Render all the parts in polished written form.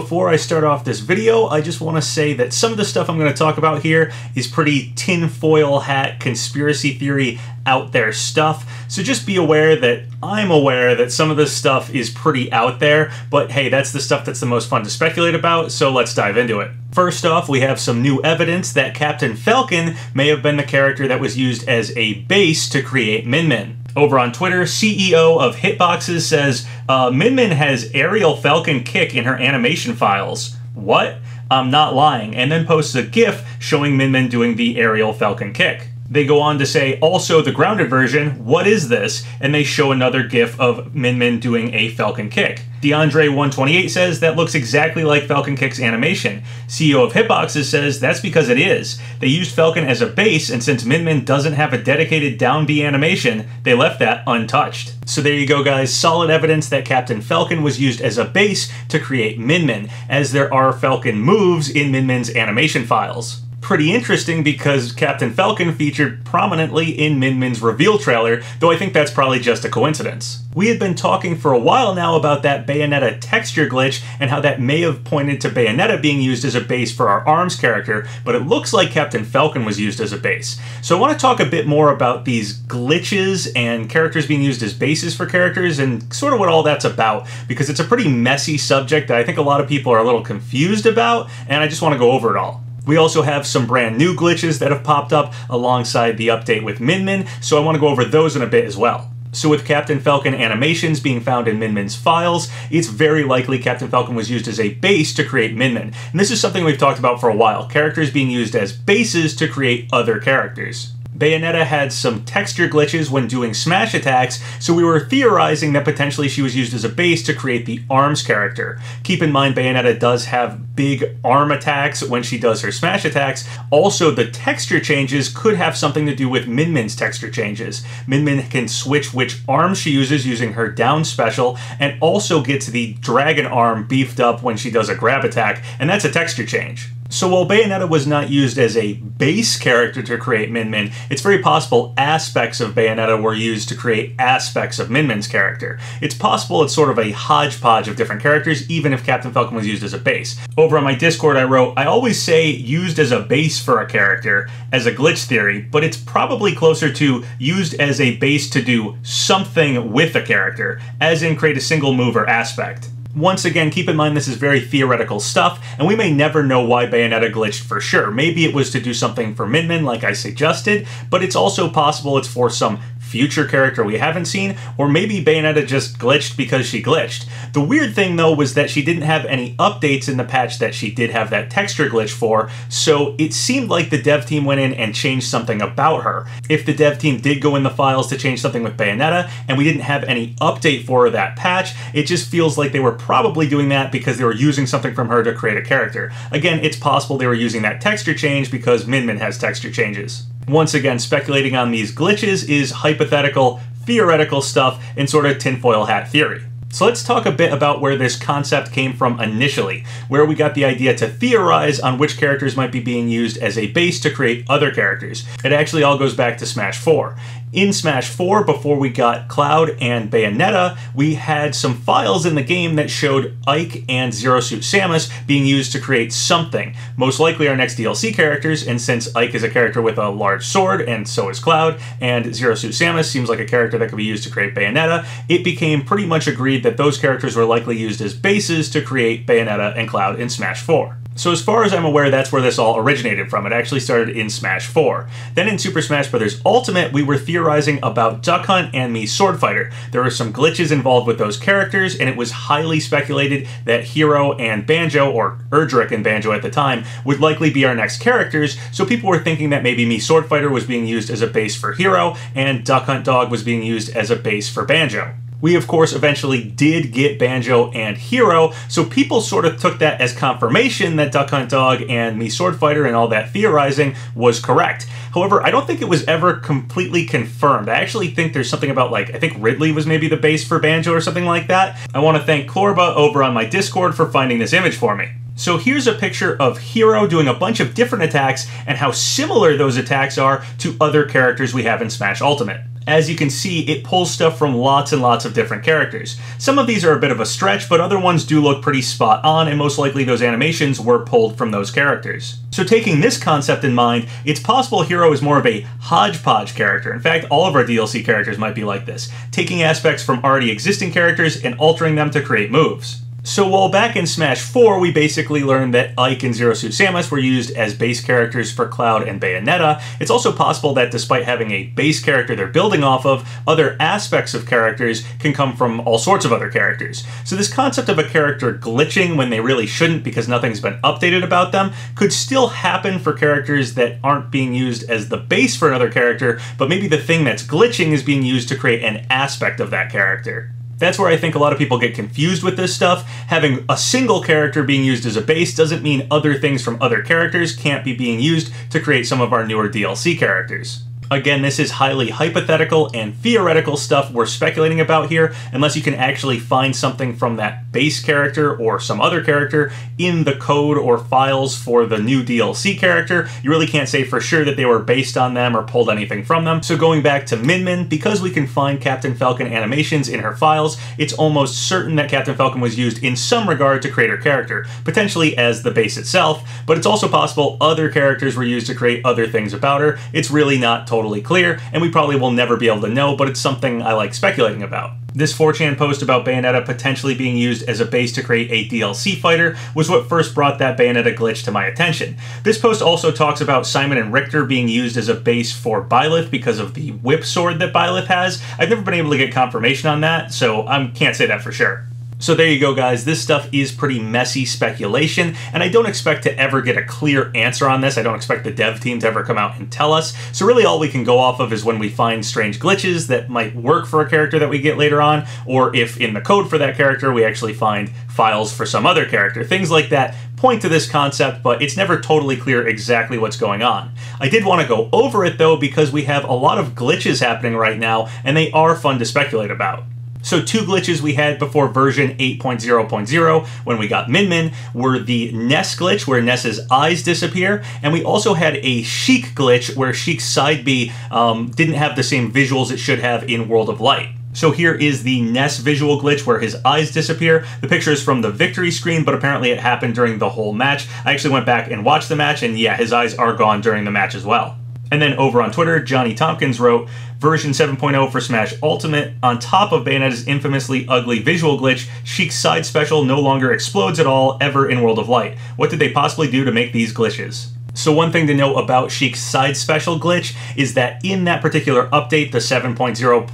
before I start off this video, I just want to say that some of the stuff I'm going to talk about here is pretty tinfoil hat conspiracy theory out there stuff. So just be aware that I'm aware that some of this stuff is pretty out there, but hey, that's the stuff that's the most fun to speculate about, so let's dive into it. First off, we have some new evidence that Captain Falcon may have been the character that was used as a base to create Min Min. Over on Twitter, CEO of Hitboxes says, Min Min has aerial Falcon Kick in her animation files. What? I'm not lying. And then posts a GIF showing Min Min doing the aerial Falcon Kick. They go on to say, also the grounded version, what is this? And they show another GIF of Min Min doing a Falcon Kick. DeAndre128 says, that looks exactly like Falcon Kick's animation. CEO of Hitboxes says, that's because it is. They used Falcon as a base, and since Min Min doesn't have a dedicated down B animation, they left that untouched. So there you go, guys. Solid evidence that Captain Falcon was used as a base to create Min Min, as there are Falcon moves in Min Min's animation files. Pretty interesting because Captain Falcon featured prominently in Min Min's reveal trailer, though I think that's probably just a coincidence. We had been talking for a while now about that Bayonetta texture glitch and how that may have pointed to Bayonetta being used as a base for our ARMS character, but it looks like Captain Falcon was used as a base. So I want to talk a bit more about these glitches and characters being used as bases for characters and sort of what all that's about, because it's a pretty messy subject that I think a lot of people are a little confused about, and I just want to go over it all. We also have some brand new glitches that have popped up alongside the update with Min Min, so I want to go over those in a bit as well. So with Captain Falcon animations being found in Min Min's files, it's very likely Captain Falcon was used as a base to create Min Min. And this is something we've talked about for a while, characters being used as bases to create other characters. Bayonetta had some texture glitches when doing smash attacks, so we were theorizing that potentially she was used as a base to create the ARMS character. Keep in mind, Bayonetta does have big arm attacks when she does her smash attacks. Also, the texture changes could have something to do with Min Min's texture changes. Min Min can switch which arm she uses using her down special, and also gets the dragon arm beefed up when she does a grab attack, and that's a texture change. So while Bayonetta was not used as a base character to create Min Min, it's very possible aspects of Bayonetta were used to create aspects of Min Min's character. It's possible it's sort of a hodgepodge of different characters, even if Captain Falcon was used as a base. Over on my Discord I wrote, I always say used as a base for a character as a glitch theory, but it's probably closer to used as a base to do something with a character, as in create a single move or aspect. Once again, keep in mind this is very theoretical stuff, and we may never know why Bayonetta glitched for sure. Maybe it was to do something for Min Min, like I suggested, but it's also possible it's for some future character we haven't seen, or maybe Bayonetta just glitched because she glitched. The weird thing though was that she didn't have any updates in the patch that she did have that texture glitch for, so it seemed like the dev team went in and changed something about her. If the dev team did go in the files to change something with Bayonetta, and we didn't have any update for that patch, it just feels like they were probably doing that because they were using something from her to create a character. Again, it's possible they were using that texture change because Min Min has texture changes. Once again, speculating on these glitches is hypothetical, theoretical stuff, and sort of tinfoil hat theory. So let's talk a bit about where this concept came from initially, where we got the idea to theorize on which characters might be being used as a base to create other characters. It actually all goes back to Smash 4. In Smash 4, before we got Cloud and Bayonetta, we had some files in the game that showed Ike and Zero Suit Samus being used to create something, most likely our next DLC characters, and since Ike is a character with a large sword, and so is Cloud, and Zero Suit Samus seems like a character that could be used to create Bayonetta, it became pretty much agreed that those characters were likely used as bases to create Bayonetta and Cloud in Smash 4. So as far as I'm aware, that's where this all originated from. It actually started in Smash 4. Then in Super Smash Bros. Ultimate, we were theorizing about Duck Hunt and Mii Sword Fighter. There were some glitches involved with those characters, and it was highly speculated that Hero and Banjo, or Erdrick and Banjo at the time, would likely be our next characters, so people were thinking that maybe Mii Sword Fighter was being used as a base for Hero, and Duck Hunt Dog was being used as a base for Banjo. We, of course, eventually did get Banjo and Hero, so people sort of took that as confirmation that Duck Hunt Dog and Mii Sword Fighter and all that theorizing was correct. However, I don't think it was ever completely confirmed. I actually think there's something about, like, I think Ridley was maybe the base for Banjo or something like that. I want to thank Klorba over on my Discord for finding this image for me. So here's a picture of Hero doing a bunch of different attacks and how similar those attacks are to other characters we have in Smash Ultimate. As you can see, it pulls stuff from lots and lots of different characters. Some of these are a bit of a stretch, but other ones do look pretty spot on, and most likely those animations were pulled from those characters. So taking this concept in mind, it's possible Hero is more of a hodgepodge character. In fact, all of our DLC characters might be like this, taking aspects from already existing characters and altering them to create moves. So while back in Smash 4, we basically learned that Ike and Zero Suit Samus were used as base characters for Cloud and Bayonetta, it's also possible that despite having a base character they're building off of, other aspects of characters can come from all sorts of other characters. So this concept of a character glitching when they really shouldn't because nothing's been updated about them could still happen for characters that aren't being used as the base for another character, but maybe the thing that's glitching is being used to create an aspect of that character. That's where I think a lot of people get confused with this stuff. Having a single character being used as a base doesn't mean other things from other characters can't be being used to create some of our newer DLC characters. Again, this is highly hypothetical and theoretical stuff we're speculating about here, unless you can actually find something from that base character or some other character in the code or files for the new DLC character. You really can't say for sure that they were based on them or pulled anything from them. So going back to Min Min, because we can find Captain Falcon animations in her files, it's almost certain that Captain Falcon was used in some regard to create her character, potentially as the base itself, but it's also possible other characters were used to create other things about her. It's really not totally clear, and we probably will never be able to know, but it's something I like speculating about. This 4chan post about Bayonetta potentially being used as a base to create a DLC fighter was what first brought that Bayonetta glitch to my attention. This post also talks about Simon and Richter being used as a base for Byleth because of the whip sword that Byleth has. I've never been able to get confirmation on that, so I can't say that for sure. So there you go, guys. This stuff is pretty messy speculation, and I don't expect to ever get a clear answer on this. I don't expect the dev team to ever come out and tell us. So really all we can go off of is when we find strange glitches that might work for a character that we get later on, or if in the code for that character we actually find files for some other character. Things like that point to this concept, but it's never totally clear exactly what's going on. I did want to go over it, though, because we have a lot of glitches happening right now, and they are fun to speculate about. So two glitches we had before version 8.0.0 when we got Min Min were the Ness glitch where Ness's eyes disappear, and we also had a Sheik glitch where Sheik's side B didn't have the same visuals it should have in World of Light. So here is the Ness visual glitch where his eyes disappear. The picture is from the victory screen, but apparently it happened during the whole match. I actually went back and watched the match, and yeah, his eyes are gone during the match as well. And then over on Twitter, Johnny Tompkins wrote, version 7.0 for Smash Ultimate, on top of Bayonetta's infamously ugly visual glitch, Sheik's side special no longer explodes at all ever in World of Light. What did they possibly do to make these glitches? So one thing to note about Sheik's side special glitch is that in that particular update, the 7.0.0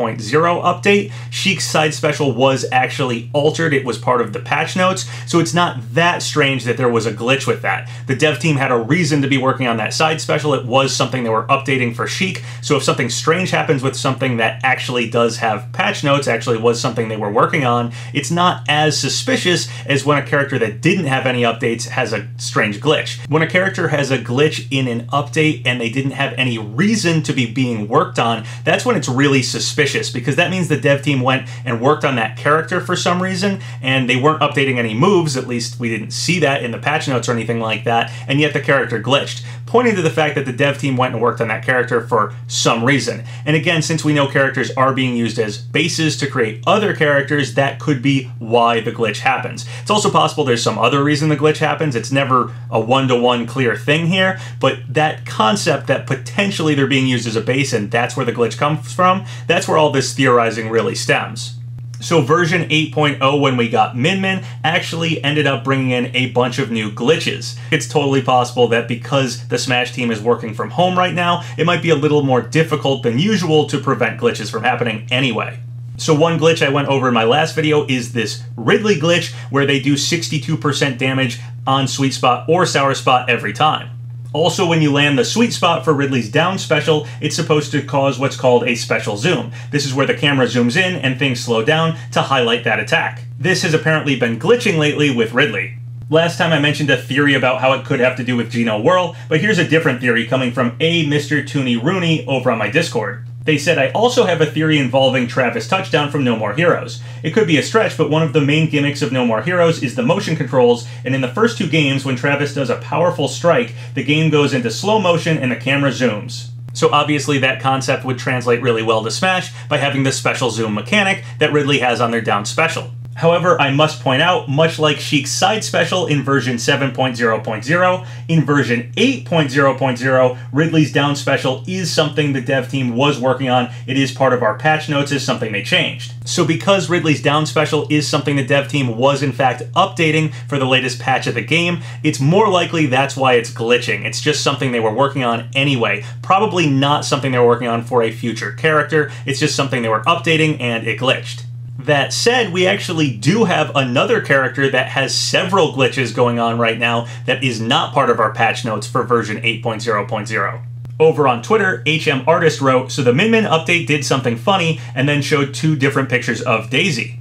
update, Sheik's side special was actually altered. It was part of the patch notes, so it's not that strange that there was a glitch with that. The dev team had a reason to be working on that side special. It was something they were updating for Sheik, so if something strange happens with something that actually does have patch notes, actually was something they were working on, it's not as suspicious as when a character that didn't have any updates has a strange glitch. When a character has a glitch in an update and they didn't have any reason to be being worked on, that's when it's really suspicious, because that means the dev team went and worked on that character for some reason and they weren't updating any moves. At least we didn't see that in the patch notes or anything like that, and yet the character glitched, pointing to the fact that the dev team went and worked on that character for some reason. And again, since we know characters are being used as bases to create other characters, that could be why the glitch happens. It's also possible there's some other reason the glitch happens. It's never a one-to-one clear thing here, but that concept that potentially they're being used as a base and that's where the glitch comes from, that's where all this theorizing really stems. So version 8.0, when we got Min Min, actually ended up bringing in a bunch of new glitches. It's totally possible that because the Smash team is working from home right now, it might be a little more difficult than usual to prevent glitches from happening anyway. So one glitch I went over in my last video is this Ridley glitch, where they do 62% damage on Sweet Spot or Sour Spot every time. Also, when you land the sweet spot for Ridley's down special, it's supposed to cause what's called a special zoom. This is where the camera zooms in and things slow down to highlight that attack. This has apparently been glitching lately with Ridley. Last time I mentioned a theory about how it could have to do with Geno Whirl, but here's a different theory coming from a Mr. Tooney Rooney over on my Discord. They said, I also have a theory involving Travis Touchdown from No More Heroes. It could be a stretch, but one of the main gimmicks of No More Heroes is the motion controls, and in the first 2 games, when Travis does a powerful strike, the game goes into slow motion and the camera zooms. So obviously that concept would translate really well to Smash by having the special zoom mechanic that Ridley has on their down special. However, I must point out, much like Sheik's side special in version 7.0.0, in version 8.0.0, Ridley's down special is something the dev team was working on. It is part of our patch notes, is something they changed. So because Ridley's down special is something the dev team was in fact updating for the latest patch of the game, it's more likely that's why it's glitching. It's just something they were working on anyway. Probably not something they were working on for a future character. It's just something they were updating and it glitched. That said, we actually do have another character that has several glitches going on right now that is not part of our patch notes for version 8.0.0. Over on Twitter, HM Artist wrote, so the Min Min update did something funny and then showed 2 different pictures of Daisy.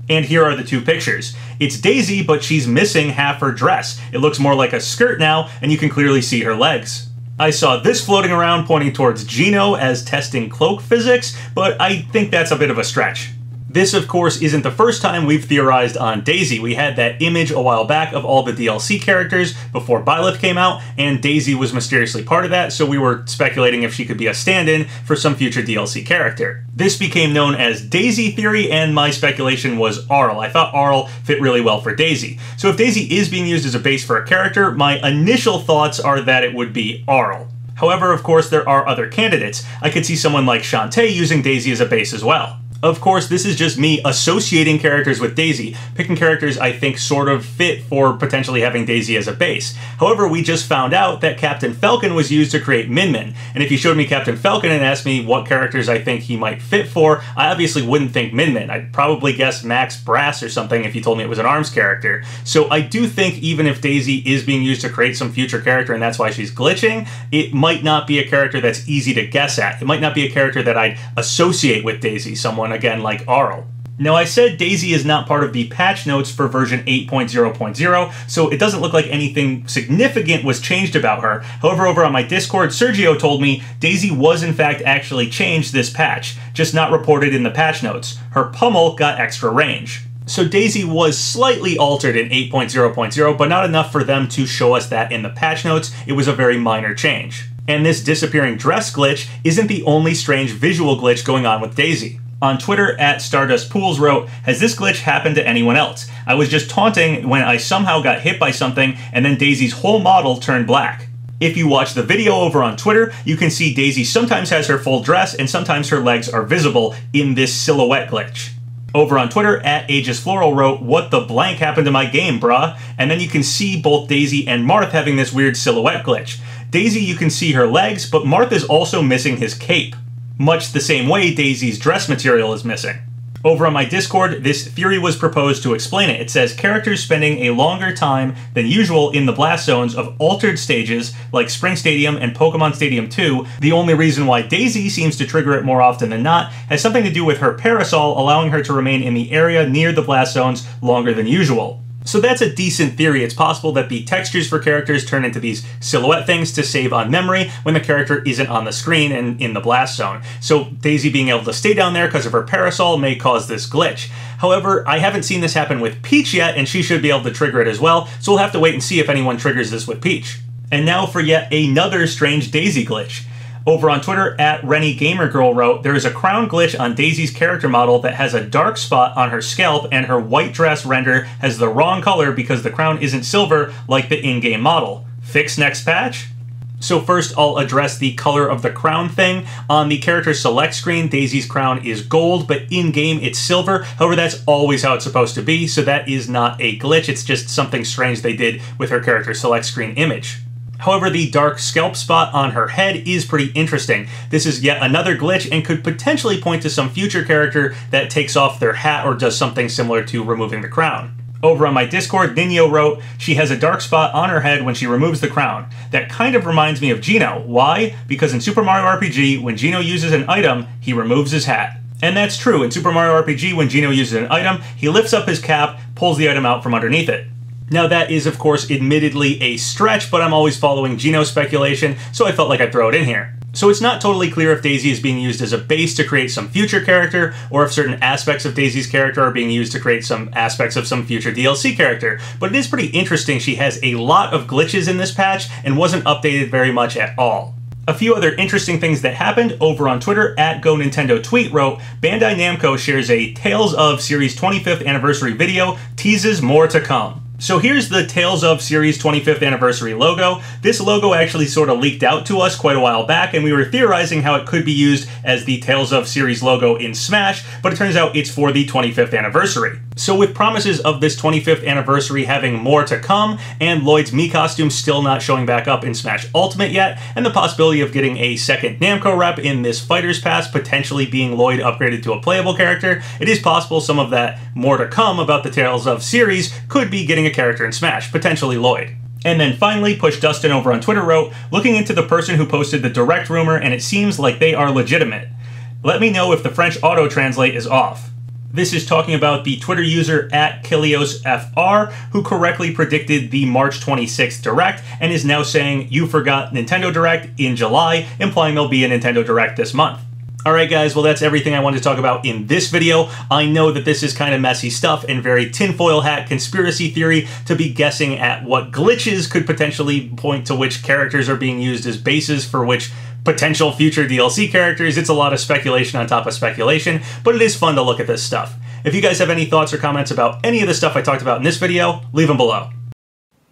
And here are the 2 pictures. It's Daisy, but she's missing half her dress. It looks more like a skirt now, and you can clearly see her legs. I saw this floating around pointing towards Geno as testing cloak physics, but I think that's a bit of a stretch. This, of course, isn't the first time we've theorized on Daisy. We had that image a while back of all the DLC characters before Byleth came out, and Daisy was mysteriously part of that, so we were speculating if she could be a stand-in for some future DLC character. This became known as Daisy Theory, and my speculation was Arl. I thought Arl fit really well for Daisy. So if Daisy is being used as a base for a character, my initial thoughts are that it would be Arl. However, of course, there are other candidates. I could see someone like Shantae using Daisy as a base as well. Of course, this is just me associating characters with Daisy, picking characters I think sort of fit for potentially having Daisy as a base. However, we just found out that Captain Falcon was used to create Min Min, and if you showed me Captain Falcon and asked me what characters I think he might fit for, I obviously wouldn't think Min Min. I'd probably guess Max Brass or something if you told me it was an ARMS character. So I do think even if Daisy is being used to create some future character and that's why she's glitching, it might not be a character that's easy to guess at. It might not be a character that I'd associate with Daisy, someone again like Arl. Now I said Daisy is not part of the patch notes for version 8.0.0, so it doesn't look like anything significant was changed about her. However, over on my Discord, Sergio told me Daisy was in fact actually changed this patch, just not reported in the patch notes. Her pummel got extra range. So Daisy was slightly altered in 8.0.0, but not enough for them to show us that in the patch notes. It was a very minor change. And this disappearing dress glitch isn't the only strange visual glitch going on with Daisy. On Twitter, @StardustPools wrote, has this glitch happened to anyone else? I was just taunting when I somehow got hit by something and then Daisy's whole model turned black. If you watch the video over on Twitter, you can see Daisy sometimes has her full dress and sometimes her legs are visible in this silhouette glitch. Over on Twitter, @AegisFloral wrote, what the blank happened to my game, bruh? And then you can see both Daisy and Marth having this weird silhouette glitch. Daisy, you can see her legs, but Marth is also missing his cape. Much the same way Daisy's dress material is missing. Over on my Discord, this theory was proposed to explain it. It says characters spending a longer time than usual in the blast zones of altered stages like Spring Stadium and Pokemon Stadium 2, the only reason why Daisy seems to trigger it more often than not has something to do with her parasol allowing her to remain in the area near the blast zones longer than usual. So that's a decent theory. It's possible that the textures for characters turn into these silhouette things to save on memory when the character isn't on the screen and in the blast zone. So Daisy being able to stay down there because of her parasol may cause this glitch. However, I haven't seen this happen with Peach yet, and she should be able to trigger it as well, so we'll have to wait and see if anyone triggers this with Peach. And now for yet another strange Daisy glitch. Over on Twitter, @RennieGamerGirl wrote, there is a crown glitch on Daisy's character model that has a dark spot on her scalp and her white dress render has the wrong color because the crown isn't silver like the in-game model. Fix next patch? So first I'll address the color of the crown thing. On the character select screen, Daisy's crown is gold, but in-game it's silver. However, that's always how it's supposed to be, so that is not a glitch. It's just something strange they did with her character select screen image. However, the dark scalp spot on her head is pretty interesting. This is yet another glitch and could potentially point to some future character that takes off their hat or does something similar to removing the crown. Over on my Discord, Nino wrote, she has a dark spot on her head when she removes the crown. That kind of reminds me of Geno. Why? Because in Super Mario RPG, when Geno uses an item, he removes his hat. And that's true. In Super Mario RPG, when Geno uses an item, he lifts up his cap, pulls the item out from underneath it. Now that is of course admittedly a stretch, but I'm always following Geno speculation, so I felt like I'd throw it in here. So it's not totally clear if Daisy is being used as a base to create some future character, or if certain aspects of Daisy's character are being used to create some aspects of some future DLC character. But it is pretty interesting she has a lot of glitches in this patch and wasn't updated very much at all. A few other interesting things that happened over on Twitter, @GoNintendoTweet wrote, Bandai Namco shares a Tales of Series 25th Anniversary video, teases more to come. So here's the Tales of Series 25th Anniversary logo. This logo actually sort of leaked out to us quite a while back, and we were theorizing how it could be used as the Tales of Series logo in Smash, but it turns out it's for the 25th anniversary. So with promises of this 25th anniversary having more to come, and Lloyd's Mii costume still not showing back up in Smash Ultimate yet, and the possibility of getting a second Namco rep in this Fighter's Pass, potentially being Lloyd upgraded to a playable character, it is possible some of that more to come about the Tales of series could be getting a character in Smash, potentially Lloyd. And then finally, Push Dustin over on Twitter wrote, looking into the person who posted the direct rumor and it seems like they are legitimate. Let me know if the French auto-translate is off. This is talking about the Twitter user @KiliosFR, who correctly predicted the March 26th Direct and is now saying, you forgot Nintendo Direct in July, implying there'll be a Nintendo Direct this month. Alright guys, well that's everything I wanted to talk about in this video. I know that this is kind of messy stuff and very tinfoil hat conspiracy theory to be guessing at what glitches could potentially point to which characters are being used as bases for which potential future DLC characters. It's a lot of speculation on top of speculation, but it is fun to look at this stuff. If you guys have any thoughts or comments about any of the stuff I talked about in this video, leave them below.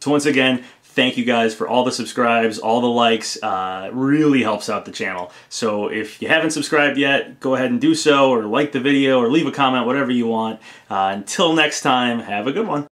So once again, thank you guys for all the subscribes, all the likes. It really helps out the channel. So if you haven't subscribed yet, go ahead and do so, or like the video, or leave a comment, whatever you want. Until next time, have a good one.